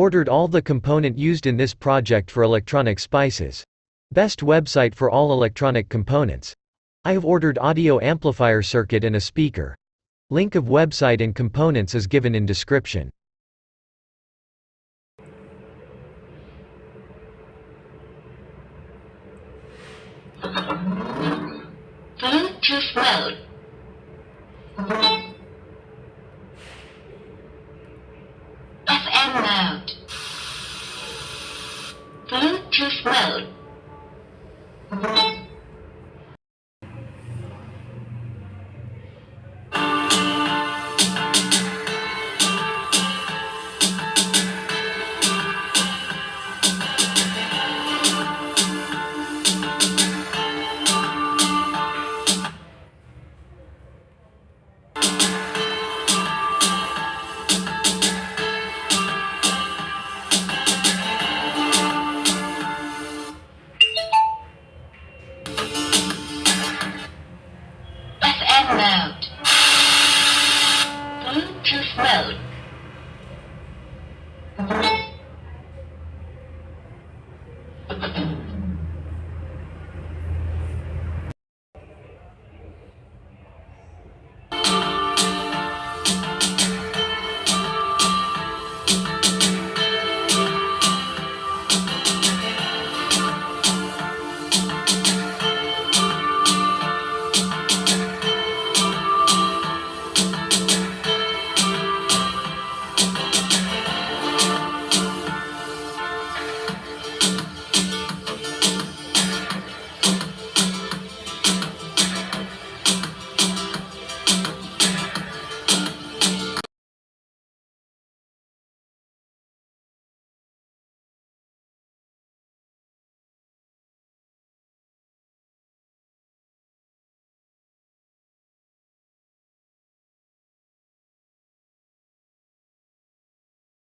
ordered all the component used in this project for electronic spices. Best website for all electronic components. I have ordered audio amplifier circuit and a speaker. Link of website and components is given in description. Bluetooth mode. FM mode. Bluetooth mode. FM mode. Bluetooth mode.